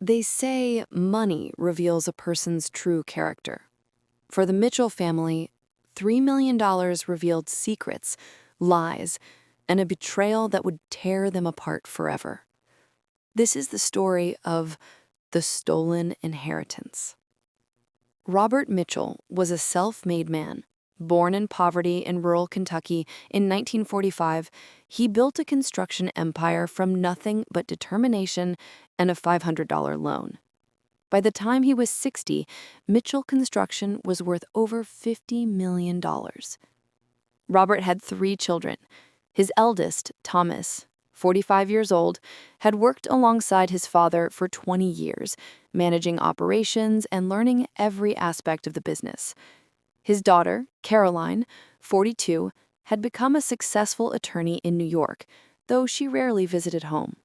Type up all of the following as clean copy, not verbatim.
They say money reveals a person's true character. For the Mitchell family, $3 million revealed secrets, lies, and a betrayal that would tear them apart forever. This is the story of the stolen inheritance. Robert Mitchell was a self-made man. Born in poverty in rural Kentucky in 1945, he built a construction empire from nothing but determination and a $500 loan. By the time he was 60, Mitchell Construction was worth over $50 million. Robert had 3 children. His eldest, Thomas, 45 years old, had worked alongside his father for 20 years, managing operations and learning every aspect of the business. His daughter, Caroline, 42, had become a successful attorney in New York, though she rarely visited home.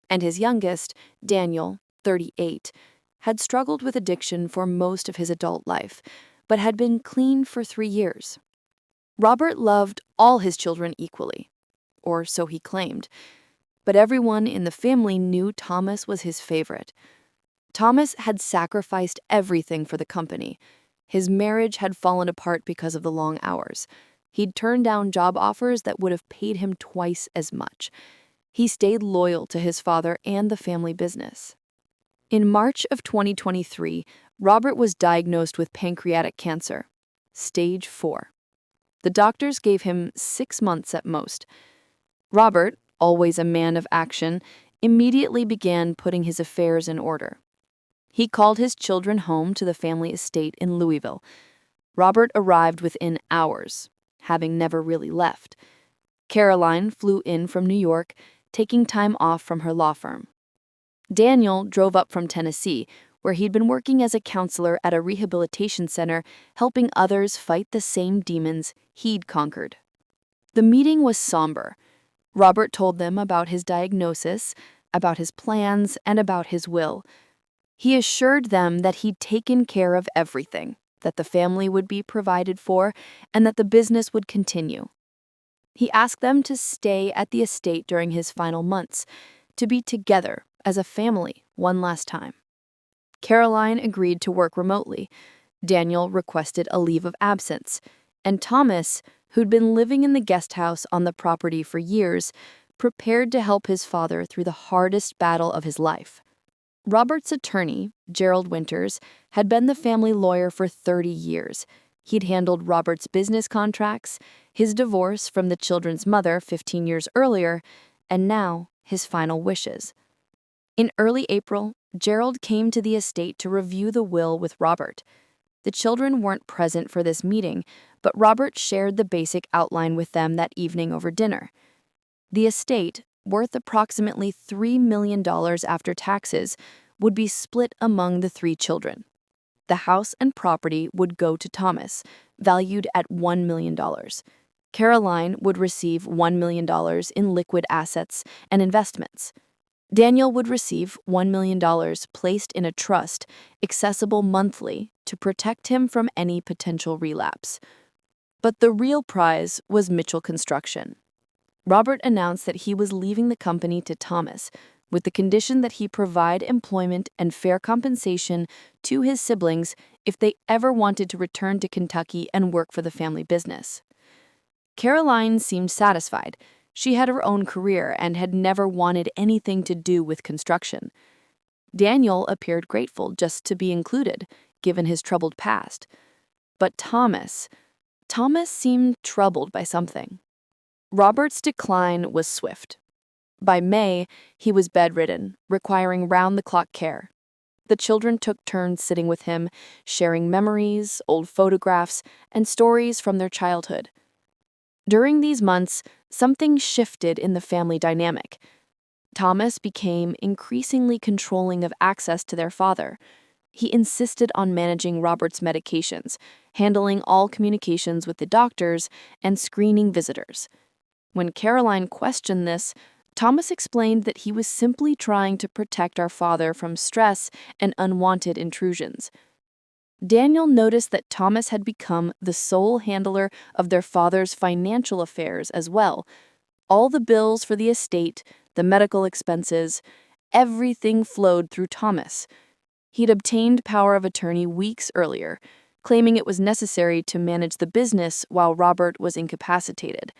And his youngest, Daniel, 38, had struggled with addiction for most of his adult life, but had been clean for 3 years. Robert loved all his children equally, or so he claimed, but everyone in the family knew Thomas was his favorite. Thomas had sacrificed everything for the company. His marriage had fallen apart because of the long hours. He'd turned down job offers that would have paid him twice as much. He stayed loyal to his father and the family business. In March of 2023, Robert was diagnosed with pancreatic cancer, stage 4. The doctors gave him 6 months at most. Robert, always a man of action, immediately began putting his affairs in order. He called his children home to the family estate in Louisville. Robert arrived within hours, having never really left. Caroline flew in from New York, taking time off from her law firm. Daniel drove up from Tennessee, where he'd been working as a counselor at a rehabilitation center, helping others fight the same demons he'd conquered. The meeting was somber. Robert told them about his diagnosis, about his plans, and about his will. He assured them that he'd taken care of everything, that the family would be provided for, and that the business would continue. He asked them to stay at the estate during his final months, to be together as a family one last time. Caroline agreed to work remotely. Daniel requested a leave of absence, and Thomas, who'd been living in the guest house on the property for years, prepared to help his father through the hardest battle of his life. Robert's attorney, Gerald Winters, had been the family lawyer for 30 years. He'd handled Robert's business contracts, his divorce from the children's mother 15 years earlier, and now his final wishes. In early April, Gerald came to the estate to review the will with Robert. The children weren't present for this meeting, but Robert shared the basic outline with them that evening over dinner. The estate, worth approximately $3 million after taxes, would be split among the 3 children. The house and property would go to Thomas, valued at $1 million. Caroline would receive $1 million in liquid assets and investments. Daniel would receive $1 million placed in a trust, accessible monthly, to protect him from any potential relapse. But the real prize was Mitchell Construction. Robert announced that he was leaving the company to Thomas, with the condition that he provide employment and fair compensation to his siblings if they ever wanted to return to Kentucky and work for the family business. Caroline seemed satisfied. She had her own career and had never wanted anything to do with construction. Daniel appeared grateful just to be included, given his troubled past. But Thomas seemed troubled by something. Robert's decline was swift. By May, he was bedridden, requiring round-the-clock care. The children took turns sitting with him, sharing memories, old photographs, and stories from their childhood. During these months, something shifted in the family dynamic. Thomas became increasingly controlling of access to their father. He insisted on managing Robert's medications, handling all communications with the doctors, and screening visitors. When Caroline questioned this, Thomas explained that he was simply trying to protect our father from stress and unwanted intrusions. Daniel noticed that Thomas had become the sole handler of their father's financial affairs as well. All the bills for the estate, the medical expenses, Everything flowed through Thomas. He'd obtained power of attorney weeks earlier, claiming it was necessary to manage the business while Robert was incapacitated.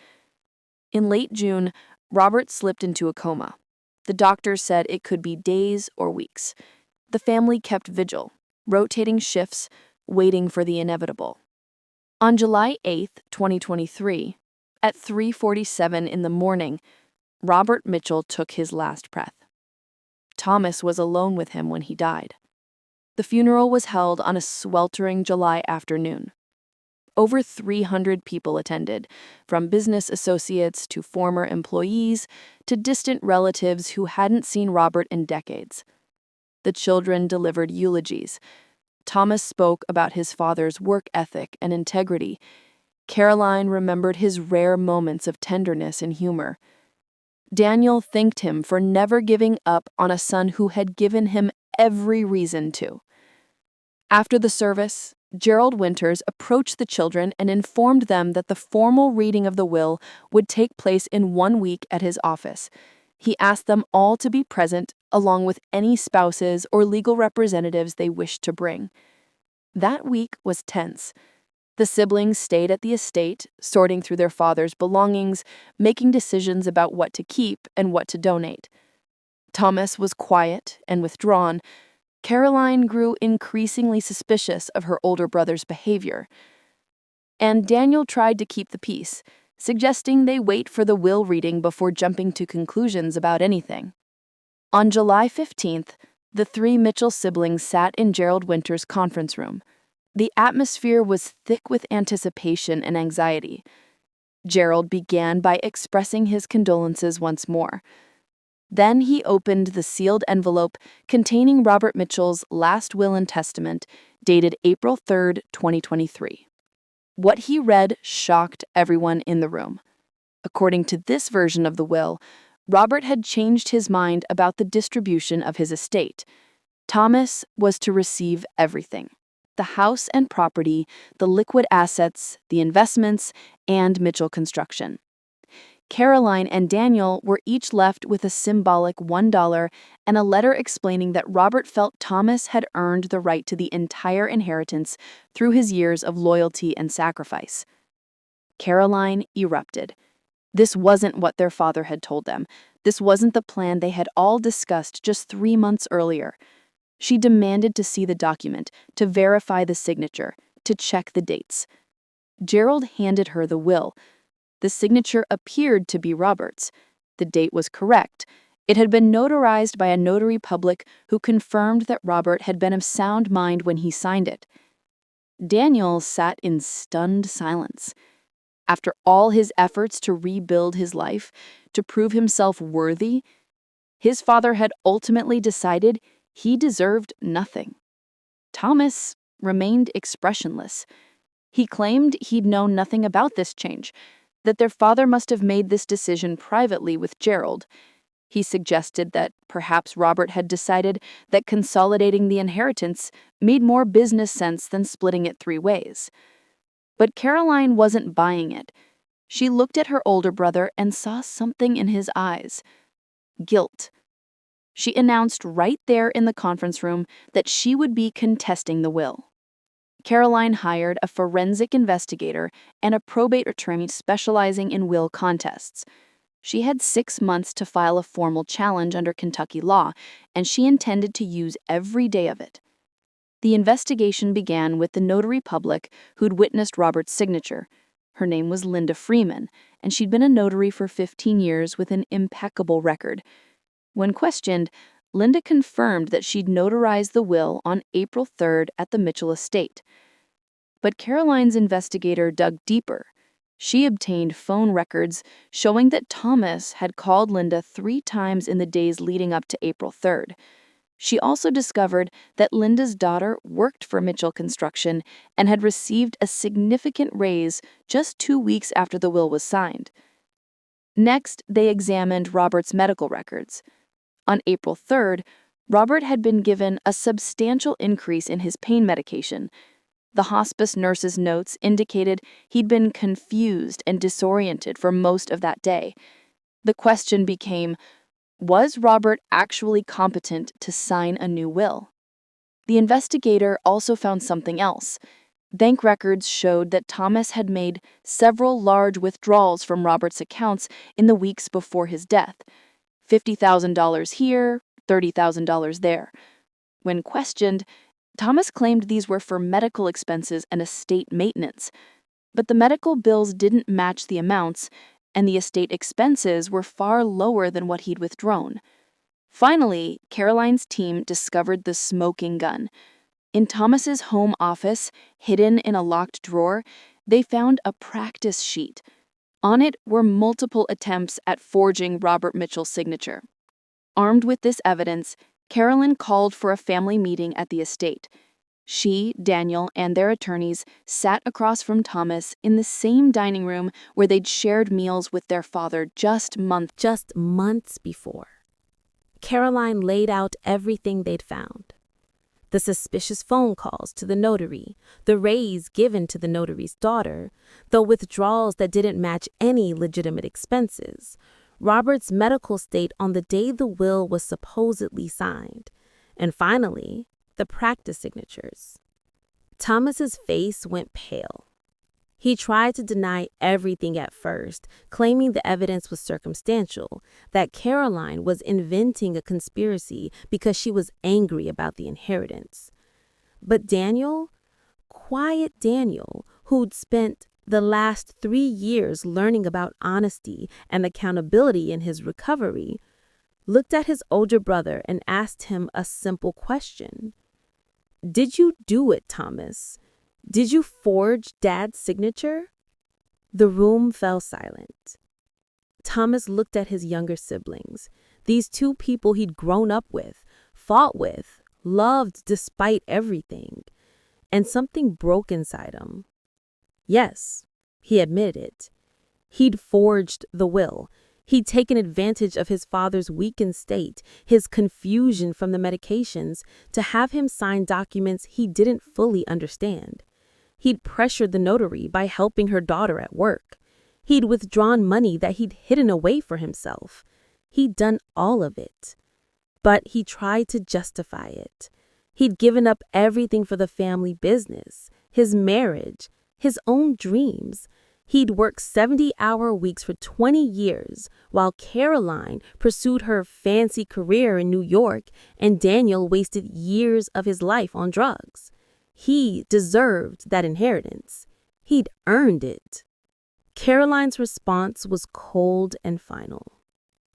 In late June, Robert slipped into a coma. The doctors said it could be days or weeks. The family kept vigil, rotating shifts, waiting for the inevitable. On July 8, 2023, at 3:47 in the morning, Robert Mitchell took his last breath. Thomas was alone with him when he died. The funeral was held on a sweltering July afternoon. Over 300 people attended, from business associates to former employees to distant relatives who hadn't seen Robert in decades. The children delivered eulogies. Thomas spoke about his father's work ethic and integrity. Caroline remembered his rare moments of tenderness and humor. Daniel thanked him for never giving up on a son who had given him every reason to. After the service, Gerald Winters approached the children and informed them that the formal reading of the will would take place in 1 week at his office. He asked them all to be present, along with any spouses or legal representatives they wished to bring. That week was tense. The siblings stayed at the estate, sorting through their father's belongings, making decisions about what to keep and what to donate. Thomas was quiet and withdrawn. Caroline grew increasingly suspicious of her older brother's behavior. And Daniel tried to keep the peace, suggesting they wait for the will reading before jumping to conclusions about anything. On July 15th, the three Mitchell siblings sat in Gerald Winters' conference room. The atmosphere was thick with anticipation and anxiety. Gerald began by expressing his condolences once more. Then he opened the sealed envelope containing Robert Mitchell's last will and testament, dated April 3, 2023. What he read shocked everyone in the room. According to this version of the will, Robert had changed his mind about the distribution of his estate. Thomas was to receive everything: the house and property, the liquid assets, the investments, and Mitchell Construction. Caroline and Daniel were each left with a symbolic $1 and a letter explaining that Robert felt Thomas had earned the right to the entire inheritance through his years of loyalty and sacrifice. Caroline erupted. This wasn't what their father had told them. This wasn't the plan they had all discussed just 3 months earlier. She demanded to see the document, to verify the signature, to check the dates. Gerald handed her the will. The signature appeared to be Robert's. The date was correct. It had been notarized by a notary public who confirmed that Robert had been of sound mind when he signed it. Daniel sat in stunned silence. After all his efforts to rebuild his life, to prove himself worthy, his father had ultimately decided he deserved nothing. Thomas remained expressionless. He claimed he'd known nothing about this change, that their father must have made this decision privately with Gerald. He suggested that perhaps Robert had decided that consolidating the inheritance made more business sense than splitting it 3 ways. But Caroline wasn't buying it. She looked at her older brother and saw something in his eyes: guilt. She announced right there in the conference room that she would be contesting the will. Caroline hired a forensic investigator and a probate attorney specializing in will contests. She had 6 months to file a formal challenge under Kentucky law, and she intended to use every day of it. The investigation began with the notary public who'd witnessed Robert's signature. Her name was Linda Freeman, and she'd been a notary for 15 years with an impeccable record. When questioned, Linda confirmed that she'd notarized the will on April 3rd at the Mitchell estate. But Caroline's investigator dug deeper. She obtained phone records showing that Thomas had called Linda 3 times in the days leading up to April 3rd. She also discovered that Linda's daughter worked for Mitchell Construction and had received a significant raise just 2 weeks after the will was signed. Next, they examined Robert's medical records. On April 3rd, Robert had been given a substantial increase in his pain medication. The hospice nurse's notes indicated he'd been confused and disoriented for most of that day. The question became, Was Robert actually competent to sign a new will? The investigator also found something else. Bank records showed that Thomas had made several large withdrawals from Robert's accounts in the weeks before his death. $50,000 here, $30,000 there. When questioned, Thomas claimed these were for medical expenses and estate maintenance. But the medical bills didn't match the amounts, and the estate expenses were far lower than what he'd withdrawn. Finally, Caroline's team discovered the smoking gun. In Thomas's home office, hidden in a locked drawer, they found a practice sheet. On it were multiple attempts at forging Robert Mitchell's signature. Armed with this evidence, Caroline called for a family meeting at the estate. She, Daniel, and their attorneys sat across from Thomas in the same dining room where they'd shared meals with their father just months before. Caroline laid out everything they'd found. The suspicious phone calls to the notary, the raise given to the notary's daughter, the withdrawals that didn't match any legitimate expenses, Robert's medical state on the day the will was supposedly signed, and finally, the practice signatures. Thomas's face went pale. He tried to deny everything at first, claiming the evidence was circumstantial, that Caroline was inventing a conspiracy because she was angry about the inheritance. But Daniel, quiet Daniel, who'd spent the last 3 years learning about honesty and accountability in his recovery, looked at his older brother and asked him a simple question. "Did you do it, Thomas? Did you forge Dad's signature?" The room fell silent. Thomas looked at his younger siblings, these two people he'd grown up with, fought with, loved despite everything, and something broke inside him. Yes, he admitted it. He'd forged the will. He'd taken advantage of his father's weakened state, his confusion from the medications, to have him sign documents he didn't fully understand. He'd pressured the notary by helping her daughter at work. He'd withdrawn money that he'd hidden away for himself. He'd done all of it. But he tried to justify it. He'd given up everything for the family business, his marriage, his own dreams. He'd worked 70-hour weeks for 20 years, while Caroline pursued her fancy career in New York and Daniel wasted years of his life on drugs. He deserved that inheritance. He'd earned it. Caroline's response was cold and final.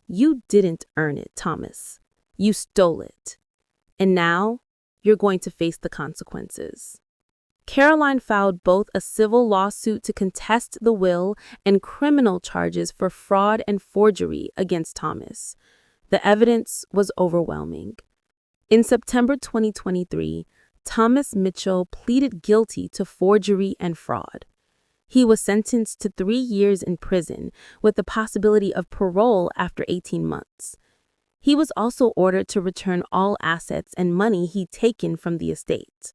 "You didn't earn it, Thomas. You stole it. And now you're going to face the consequences." Caroline filed both a civil lawsuit to contest the will and criminal charges for fraud and forgery against Thomas. The evidence was overwhelming. In September 2023, Thomas Mitchell pleaded guilty to forgery and fraud. He was sentenced to 3 years in prison with the possibility of parole after 18 months. He was also ordered to return all assets and money he'd taken from the estate.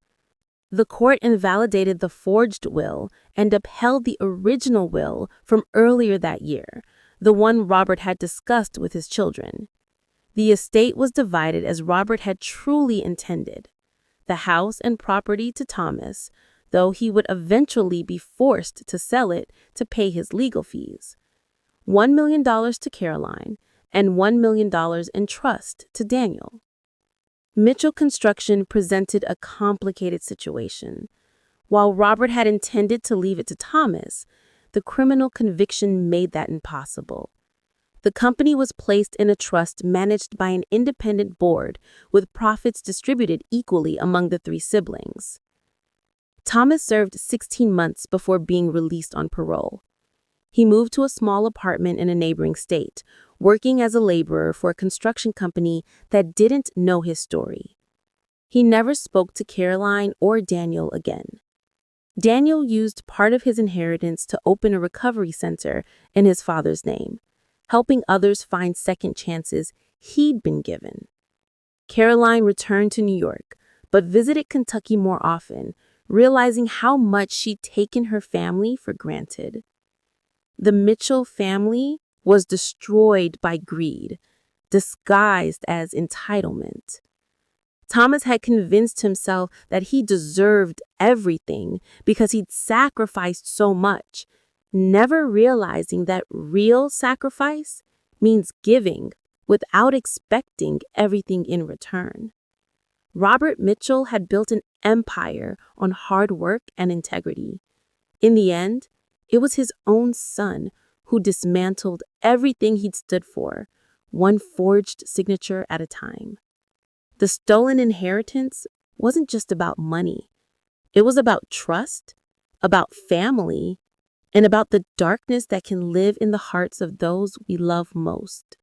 The court invalidated the forged will and upheld the original will from earlier that year, the one Robert had discussed with his children. The estate was divided as Robert had truly intended. The house and property to Thomas, though he would eventually be forced to sell it to pay his legal fees. $1 million to Caroline and $1 million in trust to Daniel. Mitchell Construction presented a complicated situation. While Robert had intended to leave it to Thomas, the criminal conviction made that impossible. The company was placed in a trust managed by an independent board with profits distributed equally among the 3 siblings. Thomas served 16 months before being released on parole. He moved to a small apartment in a neighboring state, working as a laborer for a construction company that didn't know his story. He never spoke to Caroline or Daniel again. Daniel used part of his inheritance to open a recovery center in his father's name, helping others find second chances he'd been given. Caroline returned to New York, but visited Kentucky more often, realizing how much she'd taken her family for granted. The Mitchell family was destroyed by greed. disguised as entitlement. Thomas had convinced himself that he deserved everything because he'd sacrificed so much, never realizing that real sacrifice means giving without expecting everything in return. Robert Mitchell had built an empire on hard work and integrity. In the end, it was his own son who dismantled everything he'd stood for, one forged signature at a time. The stolen inheritance wasn't just about money. It was about trust, about family, and about the darkness that can live in the hearts of those we love most.